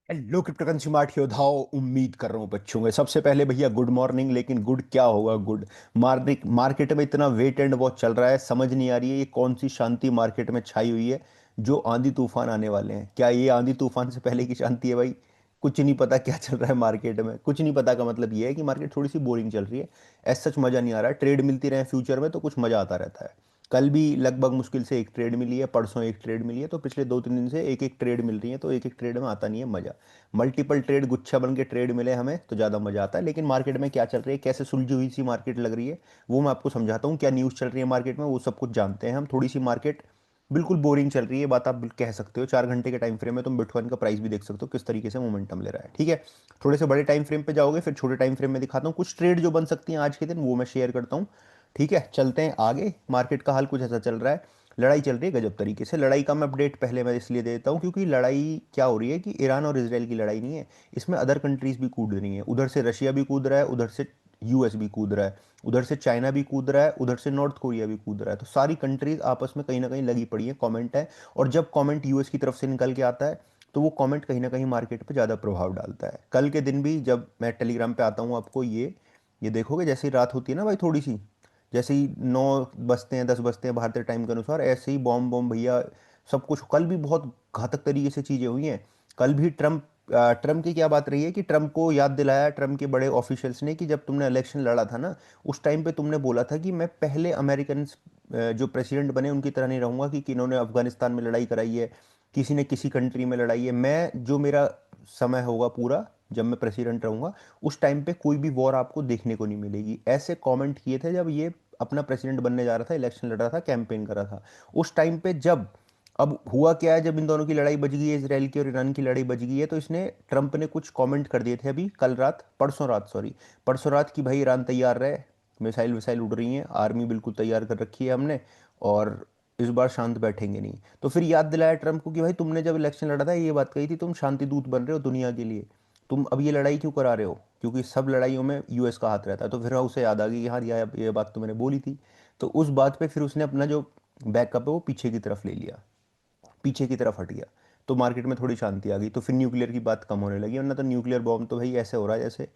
Hello crypto consumer योद्धाओं, उम्मीद कर रहा हूँ बच्चों में सबसे पहले भैया गुड मॉर्निंग। लेकिन गुड क्या होगा गुड। मार्केट में इतना वेट एंड वॉच चल रहा है, समझ नहीं आ रही है ये कौन सी शांति मार्केट में छाई हुई है जो आंधी तूफान आने वाले हैं। क्या ये आंधी तूफान से पहले की शांति है भाई? कुछ नहीं पता क्या चल रहा है मार्केट में। कुछ नहीं पता का मतलब ये है कि मार्केट थोड़ी सी बोरिंग चल रही है। ऐसा सच मज़ा नहीं आ रहा है। ट्रेड मिलती रहे फ्यूचर में तो कुछ मज़ा आता रहता है। कल भी लगभग मुश्किल से एक ट्रेड मिली है, परसों एक ट्रेड मिली है, तो पिछले 2-3 दिन से एक एक ट्रेड मिल रही है, तो एक एक ट्रेड में आता नहीं है मज़ा। मल्टीपल ट्रेड गुच्छा बन के ट्रेड मिले हमें तो ज़्यादा मज़ा आता है। लेकिन मार्केट में क्या चल रही है, कैसे सुलझी हुई सी मार्केट लग रही है, वो मैं आपको समझाता हूँ। क्या न्यूज़ चल रही है मार्केट में वो सब कुछ जानते हैं हम। थोड़ी सी मार्केट बिल्कुल बोरिंग चल रही है, बात आप कह सकते हो। 4 घंटे के टाइम फ्रेम में तुम बिटकॉइन का प्राइस भी देख सकते हो किस तरीके से मोमेंटम ले रहा है, ठीक है। थोड़े से बड़े टाइम फ्रेम पे जाओगे फिर छोटे टाइम फ्रेम में दिखाता हूँ कुछ ट्रेड जो बन सकती हैं आज के दिन, वो मैं शेयर करता हूँ। ठीक है, चलते हैं आगे। मार्केट का हाल कुछ ऐसा चल रहा है। लड़ाई चल रही है गजब तरीके से। लड़ाई का मैं अपडेट पहले मैं इसलिए देता हूँ क्योंकि लड़ाई क्या हो रही है कि ईरान और इसराइल की लड़ाई नहीं है। इसमें अदर कंट्रीज भी कूद रही हैं। उधर से रशिया भी कूद रहा है, उधर से यूएस भी कूद रहा है, उधर से चाइना भी कूद रहा है, उधर से नॉर्थ कोरिया भी कूद रहा है। तो सारी कंट्रीज आपस में कहीं ना कहीं लगी पड़ी है। कमेंट है, और जब कमेंट यूएस की तरफ से निकल के आता है तो वो कमेंट कहीं ना कहीं मार्केट पे ज़्यादा प्रभाव डालता है। कल के दिन भी जब मैं टेलीग्राम पे आता हूँ आपको ये देखोगे, जैसे ही रात होती है ना भाई थोड़ी सी, जैसे ही 9 बजते हैं 10 बजते हैं भारतीय टाइम के अनुसार, ऐसे ही बॉम्ब बॉम्ब भैया सब कुछ। कल भी बहुत घातक तरीके से चीज़ें हुई हैं। कल भी ट्रम्प की क्या बात रही है कि ट्रम्प को याद दिलाया ट्रम्प के बड़े ऑफिशियल्स ने कि जब तुमने इलेक्शन लड़ा था ना, उस टाइम पे तुमने बोला था कि मैं पहले अमेरिकन जो प्रेसिडेंट बने उनकी तरह नहीं रहूंगा कि किन्होंने अफगानिस्तान में लड़ाई कराई है, किसी ने किसी कंट्री में लड़ाई है। मैं जो मेरा समय होगा पूरा, जब मैं प्रेसिडेंट रहूंगा, उस टाइम पे कोई भी वॉर आपको देखने को नहीं मिलेगी। ऐसे कमेंट किए थे जब ये अपना प्रेसिडेंट बनने जा रहा था, इलेक्शन लड़ रहा था, कैंपेन कर रहा था उस टाइम पे। जब अब हुआ क्या है, जब इन दोनों की लड़ाई बच गई है, इसराइल की और ईरान की लड़ाई बच गई है, तो इसने ट्रंप ने कुछ कमेंट कर दिए थे अभी कल रात, परसों रात सॉरी, परसों रात की भाई ईरान तैयार रहे, मिसाइल विसाइल उड़ रही हैं, आर्मी बिल्कुल तैयार कर रखी है हमने, और इस बार शांत बैठेंगे नहीं। तो फिर याद दिलाया ट्रंप को कि भाई तुमने जब इलेक्शन लड़ा था ये बात कही थी, तुम शांति दूत बन रहे हो दुनिया के लिए, तुम अब ये लड़ाई क्यों करा रहे हो, क्योंकि सब लड़ाइयों में यूएस का हाथ रहता है। तो फिर उसे याद आ गई कि हाँ ये बात तो मैंने बोली थी। तो उस बात पे फिर उसने अपना जो बैकअप है वो पीछे की तरफ ले लिया, पीछे की तरफ हट गया। तो मार्केट में थोड़ी शांति आ गई, तो फिर न्यूक्लियर की बात कम होने लगी। वरना तो न्यूक्लियर बॉम्ब तो भाई ऐसे हो रहा है जैसे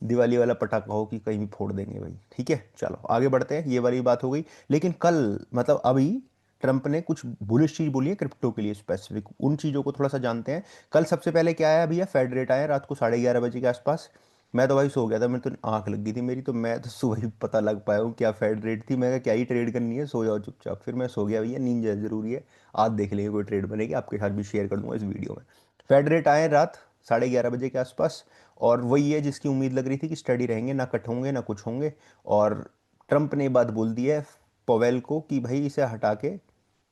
दिवाली वाला पटाखा हो कि कहीं भी फोड़ देंगे भाई। ठीक है, चलो आगे बढ़ते हैं, ये वाली बात हो गई। लेकिन कल मतलब अभी ट्रंप ने कुछ बुलिश चीज बोली है क्रिप्टो के लिए स्पेसिफिक, उन चीजों को थोड़ा सा जानते हैं। कल सबसे पहले क्या आया भैया, फेड रेट आया रात को 11:30 बजे के आसपास। मैं तो भाई सो गया था, मेरे तो आंख लग गई थी मेरी, तो मैं तो सुबह ही पता लग पाया हूँ क्या फेड रेट थी। मैं कहा क्या ही ट्रेड करनी है, सो जाओ चुपचाप। फिर मैं सो गया भैया, नींद जरूरी है। आज देख लेंगे कोई ट्रेड बनेगी, आपके साथ भी शेयर कर दूंगा इस वीडियो में। फेड रेट आए रात 11:30 बजे के आसपास, और वही है जिसकी उम्मीद लग रही थी कि स्टडी रहेंगे, ना कट होंगे ना कुछ होंगे। और ट्रंप ने ये बात बोल दी है पवेल को कि भाई इसे हटा के,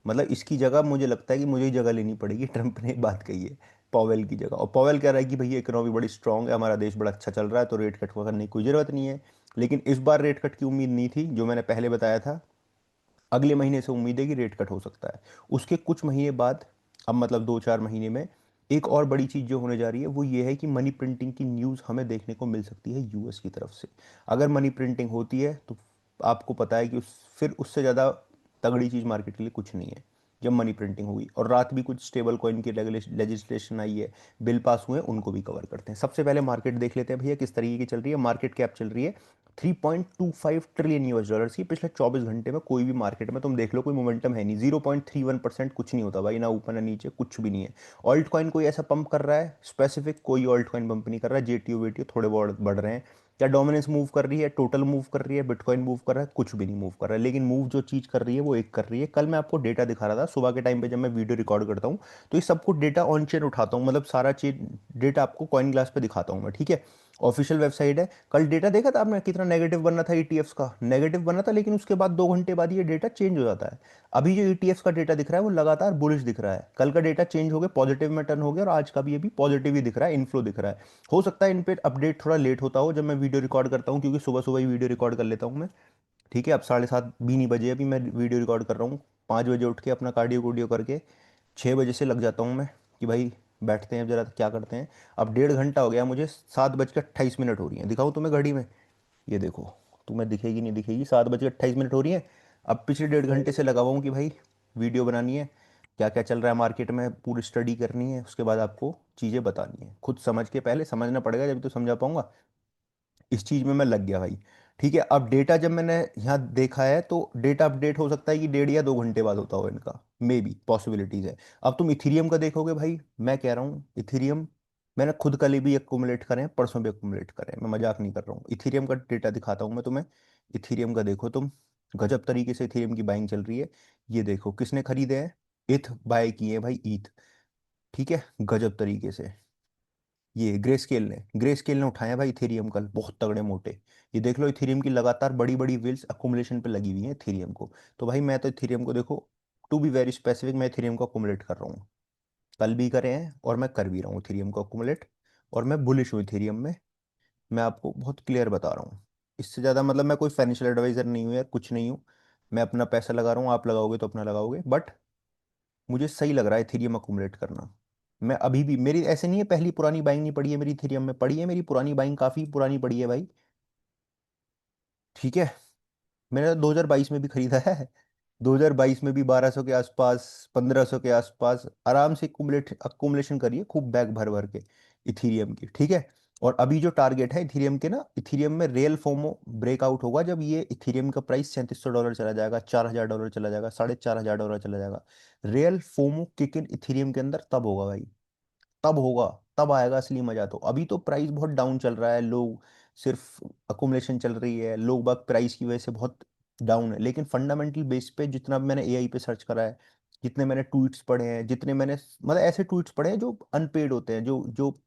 मतलब इसकी जगह मुझे लगता है कि मुझे ही जगह लेनी पड़ेगी। ट्रंप ने बात कही है पॉवेल की जगह। और पॉवेल कह रहा है कि भैया इकोनॉमी बड़ी स्ट्रांग है, हमारा देश बड़ा अच्छा चल रहा है, तो रेट कट करने की कोई ज़रूरत नहीं है। लेकिन इस बार रेट कट की उम्मीद नहीं थी, जो मैंने पहले बताया था। अगले महीने से उम्मीद है कि रेट कट हो सकता है, उसके कुछ महीने बाद, अब मतलब 2-4 महीने में। एक और बड़ी चीज़ जो होने जा रही है वो ये है कि मनी प्रिंटिंग की न्यूज़ हमें देखने को मिल सकती है यूएस की तरफ से। अगर मनी प्रिंटिंग होती है तो आपको पता है कि फिर उससे ज़्यादा तगड़ी चीज़ मार्केट के लिए कुछ नहीं है। जब मनी प्रिंटिंग हुई, और रात भी कुछ स्टेबल कॉइन की लेजिस्लेशन आई है, बिल पास हुए, उनको भी कवर करते हैं। सबसे पहले मार्केट देख लेते हैं भैया किस तरीके की चल रही है। मार्केट कैप चल रही है 3.25 ट्रिलियन यूएस डॉलर्स की। पिछले 24 घंटे में कोई भी मार्केट में तुम देख लो कोई मोमेंटम है नहीं, 0.31% कुछ नहीं होता भाई, ना ऊपर ना नीचे, कुछ भी नहीं है। ऑल्ट कॉइन कोई ऐसा पंप कर रहा है स्पेसिफिक? कोई ऑल्ट कॉइन पंप नहीं कर रहा है। जेटीओ वेटीओ थोड़े बहुत बढ़ रहे हैं। क्या डोमिनेंस मूव कर रही है, टोटल मूव कर रही है, बिटकॉइन मूव कर रहा है? कुछ भी नहीं मूव कर रहा है। लेकिन मूव जो चीज़ कर रही है वो एक कर रही है। कल मैं आपको डेटा दिखा रहा था सुबह के टाइम पे, जब मैं वीडियो रिकॉर्ड करता हूँ तो ये सब कुछ डेटा ऑन चेन उठाता हूँ, मतलब सारा चीज डेटा आपको कॉइन ग्लास पे दिखाता हूँ मैं, ठीक है। ऑफिशियल वेबसाइट है। कल डेटा देखा था आपने कितना नेगेटिव बन रहा था, ईटीएफ्स का नेगेटिव बना था, लेकिन उसके बाद 2 घंटे बाद ये डेटा चेंज हो जाता है। अभी जो ईटीएफ्स का डेटा दिख रहा है वो लगातार बुलिश दिख रहा है। कल का डेटा चेंज हो गया, पॉजिटिव में टर्न हो गया, और आज का भी अभी पॉजिटिव ही दिख रहा है, इनफ्लो दिख रहा है। हो सकता है इन पे अपडेट थोड़ा लेट होता हो जब मैं वीडियो रिकॉर्ड करता हूँ, क्योंकि सुबह सुबह ही वीडियो रिकॉर्ड कर लेता हूँ मैं। ठीक है, अब 7:30 भी नहीं बजे, अभी मैं वीडियो रिकॉर्ड कर रहा हूँ। 5 बजे उठ के अपना कार्डियो कार्डियो करके 6 बजे से लग जाता हूँ मैं कि भाई बैठते हैं अब जरा, क्या करते हैं। अब 1.5 घंटा हो गया मुझे, 7:28 हो रही है, दिखाऊँ तुम्हें घड़ी में? ये देखो, तुम्हें दिखेगी नहीं दिखेगी, 7:28 हो रही है। अब पिछले 1.5 घंटे से लगा हुआ हूँ कि भाई वीडियो बनानी है। क्या क्या चल रहा है मार्केट में पूरी स्टडी करनी है, उसके बाद आपको चीज़ें बतानी है, खुद समझ के, पहले समझना पड़ेगा जब तो समझा पाऊंगा। इस चीज में मैं लग गया भाई। ठीक है, अब डेटा जब मैंने यहाँ देखा है तो डेटा अपडेट हो सकता है कि 1.5 या 2 घंटे बाद होता हो इनका, मे बी पॉसिबिलिटीज है। अब तुम इथीरियम का देखोगे भाई, मैं कह रहा हूँ इथीरियम, मैंने खुद कल भी एक्यूमुलेट करे हैं, परसों भी एक्यूमुलेट करे हैं, मैं मजाक नहीं कर रहा हूँ। इथीरियम का डेटा दिखाता हूँ मैं तुम्हें। इथीरियम का देखो तुम, गजब तरीके से इथीरियम की बाइंग चल रही है। ये देखो किसने खरीदे हैं, इथ बाय किए हैं भाई, ईथ। ठीक है, गजब तरीके से। ये ग्रे स्केल ने उठाया भाई इथेरियम कल, बहुत तगड़े मोटे। ये देख लो इथेरियम की लगातार बड़ी बड़ी व्हील्स अकुमुलेशन पे लगी हुई हैं इथेरियम को। तो भाई मैं तो इथेरियम को देखो, टू बी वेरी स्पेसिफिक, मैं इथेरियम को अकुमुलेट कर रहा हूँ। कल भी करे हैं और मैं कर भी रहा हूँ इथेरियम को अकुमुलेट। और मैं बुलिश हूँ इथेरियम में, मैं आपको बहुत क्लियर बता रहा हूँ। इससे ज़्यादा मतलब मैं कोई फाइनेंशियल एडवाइजर नहीं हूँ यार, कुछ नहीं हूँ। मैं अपना पैसा लगा रहा हूँ, आप लगाओगे तो अपना लगाओगे, बट मुझे सही लग रहा है इथेरियम अकुमुलेट करना। मैं अभी भी, मेरी ऐसे नहीं है पहली पुरानी बाइंग नहीं पड़ी है मेरी इथेरियम में, पड़ी है मेरी पुरानी बाइंग, काफी पुरानी पड़ी है भाई। ठीक है, मैंने 2022 में भी खरीदा है। 2022 में भी 1200 के आसपास, 1500 के आसपास आराम से अकुमुलेशन करिए खूब, बैग भर भर के इथीरियम की। ठीक है, और अभी जो टारगेट है इथीरियम के ना, इथीरियम में रियल फोमो ब्रेकआउट होगा जब ये इथीरियम का प्राइस $3700 चला जाएगा, $4000 चला जाएगा, $4500 चला जाएगा। Real FOMO kick in Ethereum के अंदर तब होगा भाई, तब होगा, तब आएगा असली मजा। तो अभी तो प्राइस बहुत डाउन चल रहा है, लोग सिर्फ अकुमुलेशन चल रही है, लोग बाग प्राइस की वजह से बहुत डाउन है। लेकिन फंडामेंटल बेस पे जितना भी मैंने एआई पे सर्च करा है, जितने मैंने ट्वीट्स पढ़े हैं, जितने मैंने मतलब ऐसे ट्वीट्स पढ़े हैं जो अनपेड होते हैं, जो जो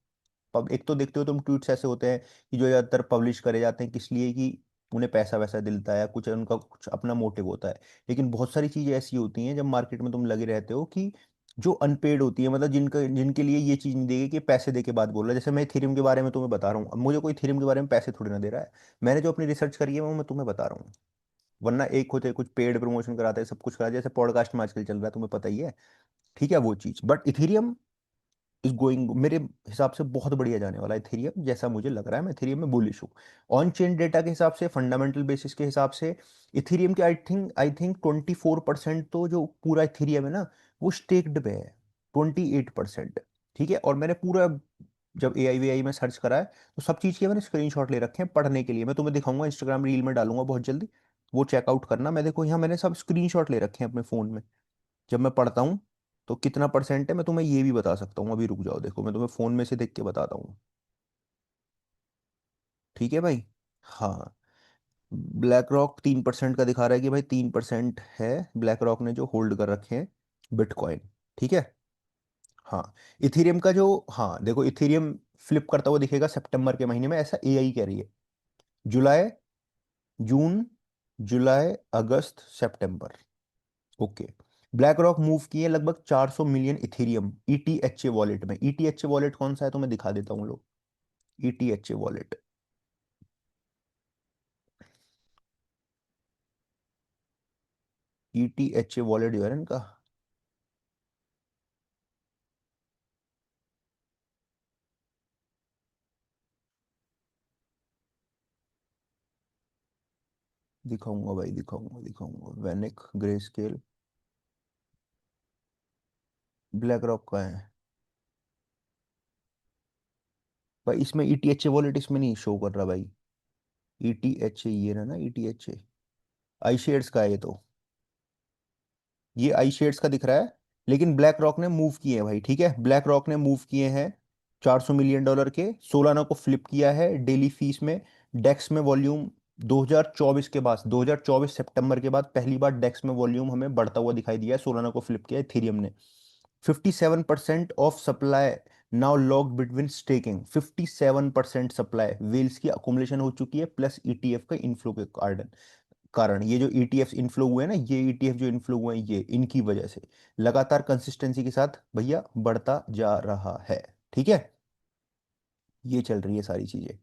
एक तो देखते हो तुम ट्वीट्स ऐसे होते हैं कि जो ज्यादातर पब्लिश करे जाते हैं किस लिए, कि उन्हें पैसा वैसा दिलता है, कुछ उनका कुछ अपना मोटिव होता है। लेकिन बहुत सारी चीजें ऐसी होती हैं जब मार्केट में तुम लगे रहते हो कि जो अनपेड होती है, मतलब जिनका जिनके लिए ये चीज नहीं देगी कि पैसे दे के बात बोल रहा है। जैसे मैं थ्योरम के बारे में तुम्हें बता रहा हूँ, अब मुझे कोई थ्योरम के बारे में पैसे थोड़ी ना दे रहा है, मैंने जो अपनी रिसर्च करी है वो मैं तुम्हें बता रहा हूँ। वरना एक होते कुछ पेड प्रमोशन कराते हैं, सब कुछ कराते हैं, जैसे पॉडकास्ट में आजकल चल रहा है, तुम्हें पता ही है। ठीक है, वो चीज, बट इथेरियम इज गोइंग मेरे हिसाब से बहुत बढ़िया जाने वाला है इथेरियम, जैसा मुझे लग रहा है। मैं इथेरियम में बुलिश हूँ, ऑन चेन डेटा के हिसाब से, फंडामेंटल बेसिस के हिसाब से। इथेरियम के आई थिंक 24% तो जो पूरा इथेरियम है ना, वो स्टेक्ड पे है, 28%। ठीक है, और मैंने पूरा जब ए आई वी आई में सर्च करा है तो सब चीज़ के मैंने स्क्रीनशॉट ले रखे हैं पढ़ने के लिए, मैं तुम्हें दिखाऊंगा, इंस्टाग्राम रील में डालूंगा बहुत जल्दी, वो चेकआउट करना। मैं देखो यहाँ मैंने सब स्क्रीनशॉट ले रखे हैं अपने फ़ोन में, जब मैं पढ़ता हूँ तो कितना परसेंट है मैं तुम्हें ये भी बता सकता हूँ। अभी रुक जाओ, देखो मैं तुम्हें फोन में से देख के बताता हूँ। ठीक है भाई, हाँ। ब्लैक रॉक 3% का दिखा रहा है कि भाई 3% है ब्लैक रॉक ने जो होल्ड कर रखे हैं बिटकॉइन। ठीक है, हाँ। इथेरियम का जो, हाँ देखो इथेरियम फ्लिप करता हुआ दिखेगा सितंबर के महीने में, ऐसा एआई कह रही है। जुलाई, जून, जुलाई, अगस्त, सितंबर। ओके, ब्लैक रॉक मूव किए लगभग 400 मिलियन इथेरियम ईटीएचए वॉलेट में। ईटीएचए वॉलेट कौन सा है तो मैं दिखा देता हूँ लोग। ईटीएचए वॉलेट, ईटीएचए वॉलेट जो है ना इनका, दिखाऊंगा भाई, दिखाऊंगा दिखाऊंगा, वेनिक, ग्रे स्केल, ब्लैक रॉक का है भाई। इसमें ईटीएचए वॉलेट इसमें नहीं शो कर रहा भाई। ईटीएचए ये रहा ना, ईटीएचए आई शेयर्स का है ये तो, ये आई शेड्स का दिख रहा है। लेकिन ब्लैक रॉक ने मूव किए हैं भाई, ठीक है, ब्लैक रॉक ने मूव किए हैं $400 मिलियन के, सोलाना को फ्लिप किया है डेली फीस में। डेक्स में वॉल्यूम 2024 के बाद, 2024 सितंबर के बाद पहली बार डेक्स में वॉल्यूम हमें बढ़ता हुआ दिखाई दिया है, सोलाना को फ्लिप किया है इथेरियम ने। 57% of supply now locked between staking, 57% supply whales की अकोमोलेशन हो चुकी है, प्लस ईटीएफ का इनफ्लो के कारण। ये जो ईटीएफ इनफ्लो हुए हैं ना, ये ईटीएफ जो इनफ्लो हुए हैं ये इनकी वजह से लगातार कंसिस्टेंसी के साथ भैया बढ़ता जा रहा है। ठीक है, ये चल रही है सारी चीजें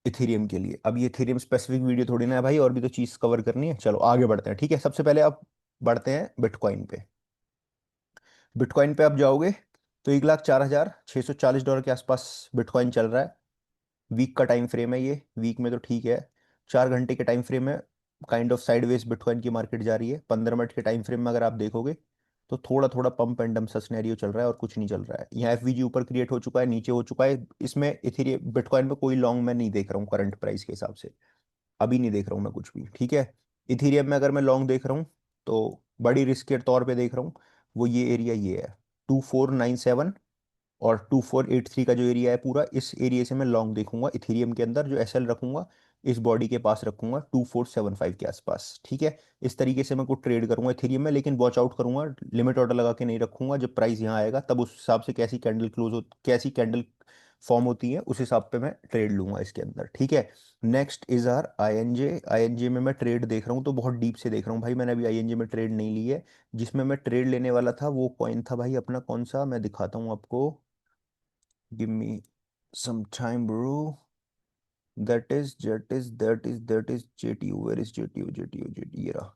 इथेरियम के लिए। अब ये इथेरियम स्पेसिफिक वीडियो थोड़ी ना है भाई, और भी तो चीज कवर करनी है। चलो आगे बढ़ते हैं, ठीक है। सबसे पहले आप बढ़ते हैं बिटकॉइन पे। बिटकॉइन पे आप जाओगे तो 1,04,640 डॉलर के आसपास बिटकॉइन चल रहा है। वीक का टाइम फ्रेम है ये, वीक में तो ठीक है। 4 घंटे के टाइम फ्रेम में काइंड ऑफ साइडवेज बिटकॉइन की मार्केट जा रही है। 15 मिनट के टाइम फ्रेम में अगर आप देखोगे तो थोड़ा थोड़ा पंप एंड डंप सा सिनेरियो चल रहा है और कुछ नहीं चल रहा है। यहाँ एफवीजी ऊपर क्रिएट हो चुका है, नीचे हो चुका है। इसमें इथेरियम बिटकॉइन में कोई लॉन्ग मैं नहीं देख रहा हूँ करंट प्राइस के हिसाब से, अभी नहीं देख रहा हूँ मैं कुछ भी, ठीक है। इथेरियम में अगर मैं लॉन्ग देख रहा हूँ तो बड़ी रिस्क के तौर पे देख रहा हूँ, वो ये एरिया ये है 2497 और 2483 का जो एरिया है पूरा, इस एरिया से मैं लॉन्ग देखूंगा इथेरियम के अंदर, जो एसएल रखूंगा इस बॉडी के पास रखूंगा 2475 के आसपास, ठीक है। इस तरीके से मैं कुछ ट्रेड करूंगा इथेरियम में, लेकिन वॉच आउट करूंगा, लिमिट ऑर्डर लगा के नहीं रखूंगा। जब प्राइस यहाँ आएगा तब उस हिसाब से कैसी कैंडल क्लोज हो, कैसी कैंडल फॉर्म होती है उस हिसाब पे मैं ट्रेड लूंगा इसके अंदर, ठीक है। Next is R INJ. INJ में मैं ट्रेड देख रहा हूँ तो बहुत डीप से देख रहा हूँ भाई, मैंने अभी आईएनजे में ट्रेड नहीं ली है। जिसमें मैं ट्रेड लेने वाला था वो कॉइन था भाई अपना, कौन सा मैं दिखाता हूँ आपको, give me some time bro. That is JTU, where is JTU, JTU ये रहा,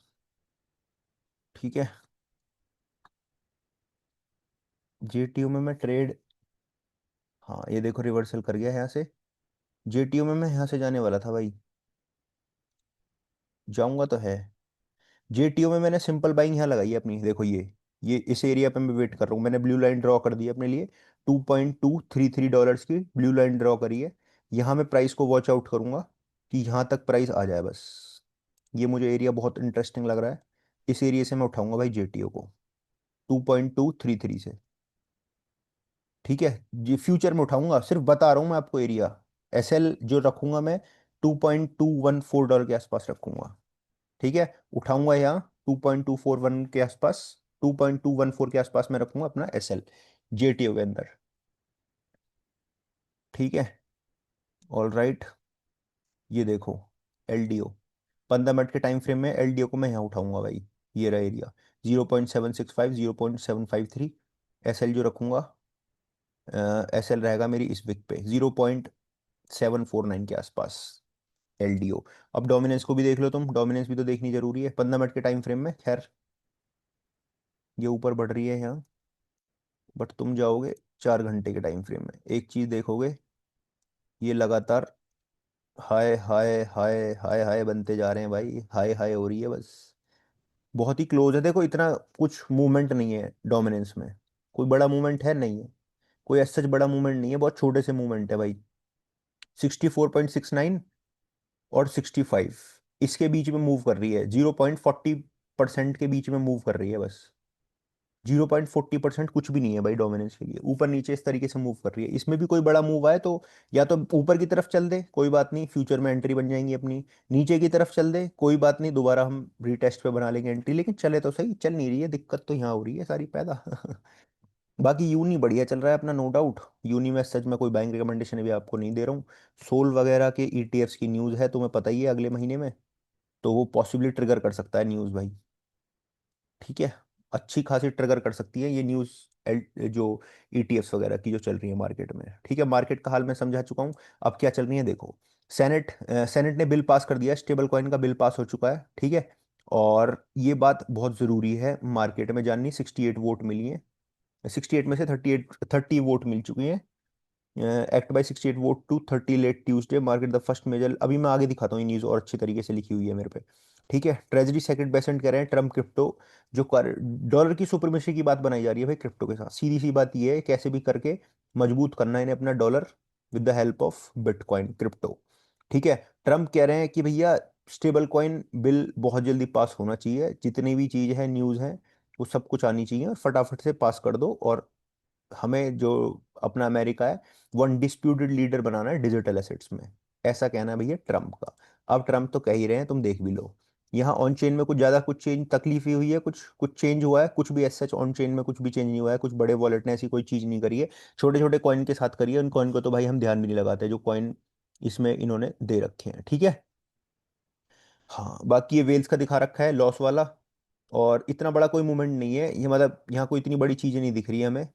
ठीक है। जेटीयू में मैं ट्रेड, हाँ ये देखो रिवर्सल कर गया यहाँ से। जेटीयू में मैं यहाँ से जाने वाला था भाई, जाऊंगा तो है। जेटीओ में मैंने सिंपल बाइंग यहाँ लगाई है अपनी, देखो ये इस एरिया पे मैं वेट कर रहा हूँ, मैंने ब्लू लाइन ड्रॉ कर दी है अपने लिए, $2.233 की ब्लू लाइन ड्रॉ करी है। यहाँ मैं प्राइस को वॉच आउट करूंगा कि यहाँ तक प्राइस आ जाए बस। ये मुझे एरिया बहुत इंटरेस्टिंग लग रहा है, इस एरिया से मैं उठाऊंगा भाई जेटीओ को 2.233 से, ठीक है। ये फ्यूचर में उठाऊंगा, सिर्फ बता रहा हूँ मैं आपको एरिया। एसएल जो रखूंगा मैं $2.214 के आसपास रखूंगा, ठीक है। उठाऊंगा यहाँ 2.241 के आसपास, 2.214 के आसपास मैं रखूंगा अपना एसएल जेटीओ के अंदर, ठीक है। ऑल राइट, ये देखो एलडीओ 15 मिनट के टाइम फ्रेम में एलडीओ को मैं यहाँ उठाऊंगा भाई, ये रहा एरिया 0.765, 0.753। एसएल जो रखूंगा, एसएल रहेगा मेरी इस विक पे 0.749 के आसपास एलडीओ। अब डोमिनेंस को भी देख लो तुम, डोमिनेंस भी तो देखनी जरूरी है 15 मिनट के टाइम फ्रेम में। खैर ये ऊपर बढ़ रही है यहाँ, बट तुम जाओगे 4 घंटे के टाइम फ्रेम में एक चीज देखोगे, ये लगातार हाय हाय हाय हाय हाय बनते जा रहे हैं भाई, हाय हाय हो रही है बस। बहुत ही क्लोज है, देखो इतना कुछ मूवमेंट नहीं है डोमिनेंस में, कोई बड़ा मूवमेंट है नहीं है, कोई ऐसा सच बड़ा मूवमेंट नहीं है, बहुत छोटे से मूवमेंट है भाई। 64.69 और 65 इसके बीच में मूव कर रही है, 0.40% के बीच में मूव कर रही है बस। 0.40% कुछ भी नहीं है भाई डोमिनेंस के लिए, ऊपर नीचे इस तरीके से मूव कर रही है। इसमें भी कोई बड़ा मूव आए तो या तो ऊपर की तरफ चल दे कोई बात नहीं, फ्यूचर में एंट्री बन जाएंगी अपनी, नीचे की तरफ चल दे कोई बात नहीं, दोबारा हम रीटेस्ट पे बना लेंगे एंट्री, लेकिन चले तो सही, चल नहीं रही है, दिक्कत तो यहाँ हो रही है सारी पैदा। बाकी यूनी बढ़िया चल रहा है अपना, नो डाउट। यूनी में सच में कोई बाइंग रिकमेंडेशन भी आपको नहीं दे रहा हूँ। सोल वगैरह के ईटीएफ्स की न्यूज़ है तुम्हें पता ही है अगले महीने में, तो वो पॉसिबली ट्रिगर कर सकता है न्यूज़ भाई, ठीक है। अच्छी खासी ट्रिगर कर सकती है ये न्यूज़, जो ईटीएफ्स वगैरह की जो चल रही है मार्केट में, ठीक है। मार्केट का हाल मैं समझा चुका हूँ, अब क्या चल रही है देखो। सेनेट ने बिल पास कर दिया, स्टेबल कॉइन का बिल पास हो चुका है, ठीक है। और ये बात बहुत ज़रूरी है मार्केट में जाननी, 68 वोट मिली है, 68 में से 30 वोट मिल चुकी हैं। Act by 68 vote to 30 late Tuesday marked the first major, अभी मैं आगे दिखाता हूँ ये न्यूज़ और अच्छी तरीके से लिखी हुई है मेरे पे, ठीक है। ट्रेजरी सेकंड बेसेंट कह रहे हैं ट्रम्प क्रिप्टो, जो डॉलर की सुप्रीमेसी की बात बनाई जा रही है भाई क्रिप्टो के साथ, सीधी सी बात ये है कैसे भी करके मजबूत करना है इन्हें अपना dollar with the help of bitcoin crypto, ठीक है। ट्रम्प कह रहे हैं कि भैया स्टेबल कॉइन बिल बहुत जल्दी पास होना चाहिए, जितनी भी चीज़ है न्यूज़ है वो सब कुछ आनी चाहिए और फटाफट से पास कर दो, और हमें जो अपना अमेरिका है वो अनडिस्प्यूटेड लीडर बनाना है डिजिटल एसेट्स में, ऐसा कहना है भैया ट्रम्प का। अब ट्रम्प तो कह ही रहे हैं, तुम देख भी लो। यहाँ ऑन चेन में कुछ ज्यादा कुछ चेंज तकलीफ ही हुई है, कुछ कुछ चेंज हुआ है, कुछ भी ऐसा ऑन चेन में कुछ भी चेंज नहीं हुआ है, कुछ बड़े वॉलेट ने ऐसी कोई चीज नहीं करी है, छोटे छोटे कॉइन के साथ करी है। उन कॉइन को तो भाई हम ध्यान भी नहीं लगाते जो कॉइन इसमें इन्होंने दे रखे हैं, ठीक है। हाँ बाकी ये वेल्स का दिखा रखा है लॉस वाला, और इतना बड़ा कोई मूवमेंट नहीं है ये, मतलब यहाँ कोई इतनी बड़ी चीजें नहीं दिख रही है हमें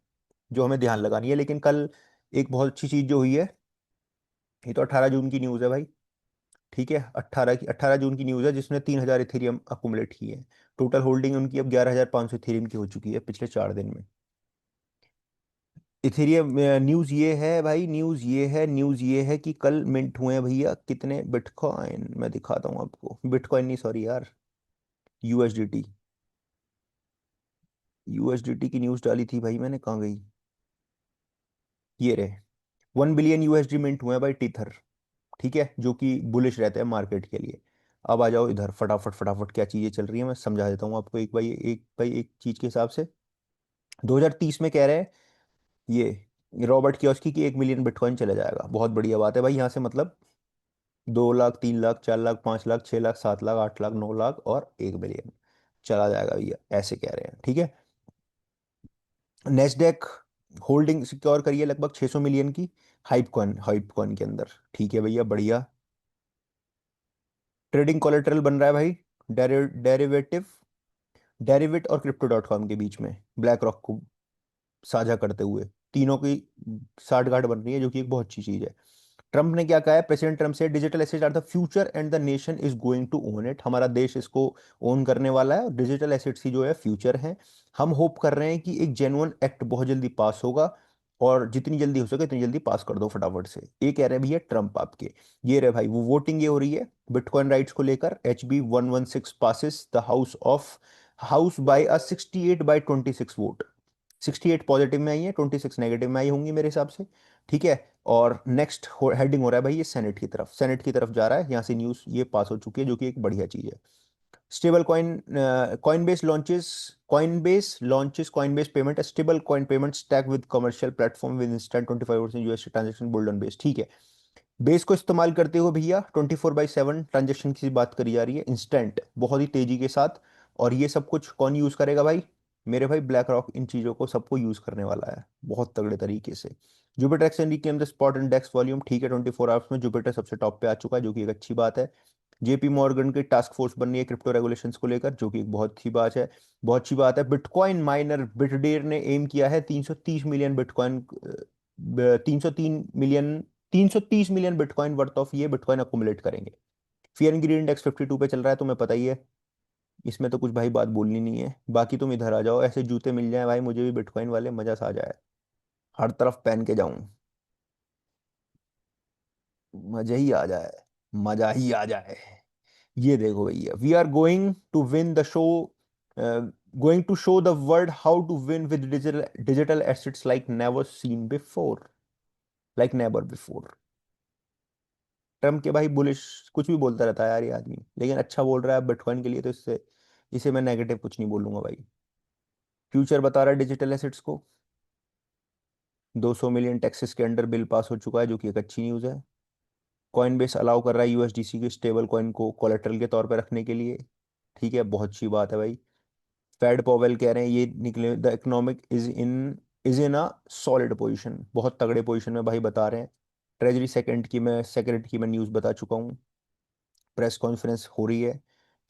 जो हमें ध्यान लगानी है। लेकिन कल एक बहुत अच्छी चीज जो हुई है, ये तो 18 जून की न्यूज़ है भाई, ठीक है। 18 जून की न्यूज़ है, जिसने 3,000 इथेरियम अकुमुलेट किए हैं, टोटल होल्डिंग उनकी अब 11,500 इथेरियम की हो चुकी है पिछले 4 दिन में। इथेरियम न्यूज़ ये है भाई, न्यूज़ ये है कि कल मिंट हुए हैं भैया कितने बिटकॉइन, मैं दिखाता हूँ आपको, बिटकॉइन नहीं सॉरी यार, यूएसडीटी। यूएसडीटी की न्यूज़ डाली थी भाई मैंने, कहाँ गई? ये रहे, 1 बिलियन यूएसडी मिंट हुए हैं भाई टीथर। ठीक है, जो कि बुलिश रहते हैं मार्केट के लिए। अब आ जाओ इधर, फटाफट फटाफट क्या चीज़ें चल रही हैं मैं समझा देता हूँ आपको, एक चीज़ के हिसाब से। 2030 में कह रहे हैं ये रॉबर्ट कियोस्की की 1 मिलियन बिटकॉइन चला जाएगा। बहुत बढ़िया बात है भाई, यहाँ से मतलब 2 लाख, 3 लाख, 4 लाख, 5 लाख, 6 लाख, 7 लाख, 8 लाख, 9 लाख और 1 बिलियन चला जाएगा भैया, ऐसे कह रहे हैं। ठीक है, नेस्डेक होल्डिंग सिक्योर करिए लगभग 600 मिलियन की हाइप कॉइन के अंदर। ठीक है भैया, बढ़िया। ट्रेडिंग कोलेटरल बन रहा है भाई, डेरिवेटिव डेरिवेट और crypto.com के बीच में, ब्लैक रॉक को साझा करते हुए तीनों की साठगांठ बन रही है, जो कि एक बहुत अच्छी चीज है। ट्रम्प ने क्या कहा है, प्रेसिडेंट ट्रम्प से, digital assets are the future and the nation is going to own it. हमारा देश इसको ओन करने वाला है, और डिजिटल एसेट्स ही जो है फ्यूचर है। हम होप कर रहे हैं कि एक जेन्युइन एक्ट बहुत जल्दी पास होगा, और जितनी जल्दी हो सके उतनी जल्दी पास कर दो फटाफट से, ये कह रहे हैं भैया ट्रम्प आपके। ये रहे भाई वो वोटिंग, ये हो रही है बिटकॉइन राइट्स को लेकर। HB 116 passes the house by a 68/26 vote. 68 positive में आई है, 26 नेगेटिव में आई होंगी मेरे हिसाब से। ठीक है, और नेक्स्ट हेडिंग हो रहा है भाई ये सेनेट की तरफ जा रहा है, यहाँ से न्यूज़ ये पास हो चुकी है, जो कि एक बढ़िया चीज़ है। Stable coin, Coinbase launches Coinbase payment, stable coin payment stack with commercial platform with instant 24 USD transaction built on base. ठीक है, बेस को इस्तेमाल करते हुए भैया 24/7 ट्रांजेक्शन की बात करी जा रही है, इंस्टेंट, बहुत ही तेजी के साथ। और ये सब कुछ कौन यूज करेगा भाई? मेरे भाई ब्लैक रॉक इन चीजों को सबको यूज करने वाला है बहुत तगड़े तरीके से। Jupiter exchange reclaim the spot index volume. ठीक है, 24 आवर्स में जुपिटर सबसे टॉप पे आ चुका है, जो कि एक अच्छी बात है। जेपी मॉर्गन की टास्क फोर्स बन रही है क्रिप्टो रेगुलेशंस को लेकर, जो कि एक बहुत अच्छी बात है। बहुत अच्छी बात है। बिटकॉइन माइनर बिटडेर ने एम किया है 330 million bitcoin, 303 million, 330 million bitcoin worth of ये बिटकॉइन अकुमुलेट करेंगे। फियर एंड ग्रीड इंडेक्स 52 पे चल रहा है, तुम्हें पता ही है। इसमें तो कुछ भाई बात बोलनी नहीं है। बाकी तुम इधर आ जाओ, ऐसे जूते मिल जाए भाई मुझे भी बिटकॉइन वाले, मजा सा आ जाए, हर तरफ पहन के जाऊं, मजा ही आ जाए, मजा ही आ जाए। ये देखो भैया, we are going to win the show, going to show the world how to win with digital assets like never seen before, like never before. Trump के भाई बुलिश, कुछ भी बोलता रहता है यार ये आदमी, लेकिन अच्छा बोल रहा है बिटकॉइन के लिए, तो इससे इसे मैं नेगेटिव कुछ नहीं बोलूंगा भाई। फ्यूचर बता रहा है डिजिटल एसेट्स को, 200 मिलियन टैक्सेस के अंडर बिल पास हो चुका है, जो कि एक अच्छी न्यूज़ है। कॉइन बेस अलाउ कर रहा है यूएसडीसी के स्टेबल कॉइन को कोलेटरल के तौर पर रखने के लिए। ठीक है, बहुत अच्छी बात है भाई। फेड पॉवेल कह रहे हैं ये निकले, the economic is in a solid position, बहुत तगड़े पोजीशन में भाई बता रहे हैं। ट्रेजरी सेक्रेटरी की मैं न्यूज़ बता चुका हूँ, प्रेस कॉन्फ्रेंस हो रही है।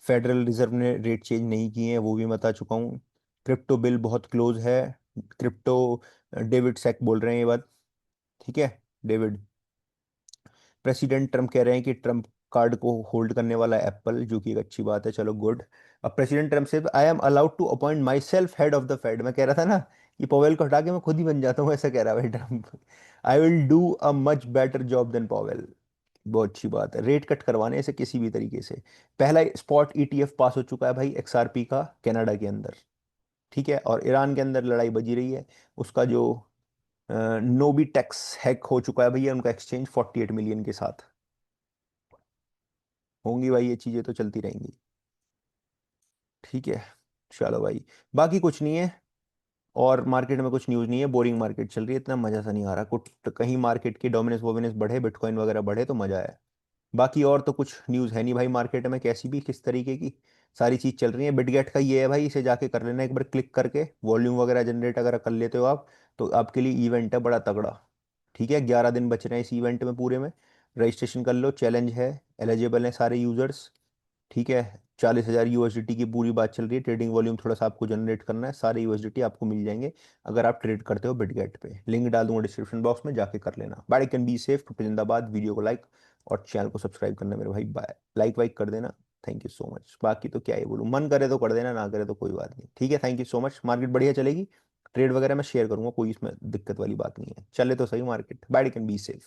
फेडरल रिजर्व ने रेट चेंज नहीं किए हैं, वो भी बता चुका हूँ। क्रिप्टो बिल बहुत क्लोज है, क्रिप्टो, डेविड सेक बोल रहे हैं ये बात। ठीक है, डेविड। प्रेसिडेंट ट्रम्प कह रहे हैं कि ट्रम्प कार्ड को होल्ड करने वाला है एप्पल, जो कि एक अच्छी बात है, चलो गुड। अब प्रेसिडेंट ट्रम्प से, I am allowed to appoint myself head of the Fed, मैं कह रहा था ना कि पवेल को हटा के मैं खुद ही बन जाता हूँ, ऐसा कह रहा है भाई Trump. I will do a much better job than Powell. बहुत अच्छी बात है, रेट कट करवाने से किसी भी तरीके से। पहला स्पॉट ईटीएफ पास हो चुका है भाई एक्सआरपी का, कनाडा के अंदर। ठीक है, और ईरान के अंदर लड़ाई बजी रही है, उसका जो नोबी टैक्स हैक हो चुका है भैया उनका एक्सचेंज 48 मिलियन के साथ। होंगी भाई ये चीजें तो चलती रहेंगी। ठीक है, चलो भाई, बाकी कुछ नहीं है, और मार्केट में कुछ न्यूज़ नहीं है, बोरिंग मार्केट चल रही है, इतना मजा सा नहीं आ रहा कुछ, तो कहीं मार्केट की डोमिनेंस वोमिनेंस बढ़े, बिटकॉइन वगैरह बढ़े तो मजा आए। बाकी और तो कुछ न्यूज़ है नहीं भाई मार्केट में, कैसी भी किस तरीके की, सारी चीज़ चल रही है। बिटगेट का ये है भाई, इसे जाके कर लेना एक बार क्लिक करके, वॉल्यूम वगैरह जनरेट अगर कर लेते हो आप, तो आपके लिए इवेंट है बड़ा तगड़ा। ठीक है, 11 दिन बच रहे हैं इस इवेंट में पूरे में, रजिस्ट्रेशन कर लो, चैलेंज है, एलिजिबल हैं सारे यूजर्स। ठीक है, 40,000 यूएसडीटी की पूरी बात चल रही है, ट्रेडिंग वॉल्यूम थोड़ा सा आपको जनरेट करना है, सारे यूएसडीटी आपको मिल जाएंगे अगर आप ट्रेड करते हो बिटगेट पे। लिंक डाल दूंगा डिस्क्रिप्शन बॉक्स में, जाके कर लेना। बाय कैन बी सेफ, जिंदाबाद। वीडियो को लाइक और चैनल को सब्सक्राइब करना मेरे भाई, बाय, लाइक वाइक कर देना। Thank you so much. बाकी तो क्या ही बोलूँ, मन करे तो कर देना, ना करे तो कोई बात नहीं। ठीक है, thank you so much. Market बढ़िया चलेगी, ट्रेड वगैरह मैं शेयर करूंगा, कोई इसमें दिक्कत वाली बात नहीं है, चले तो सही market. By can be safe.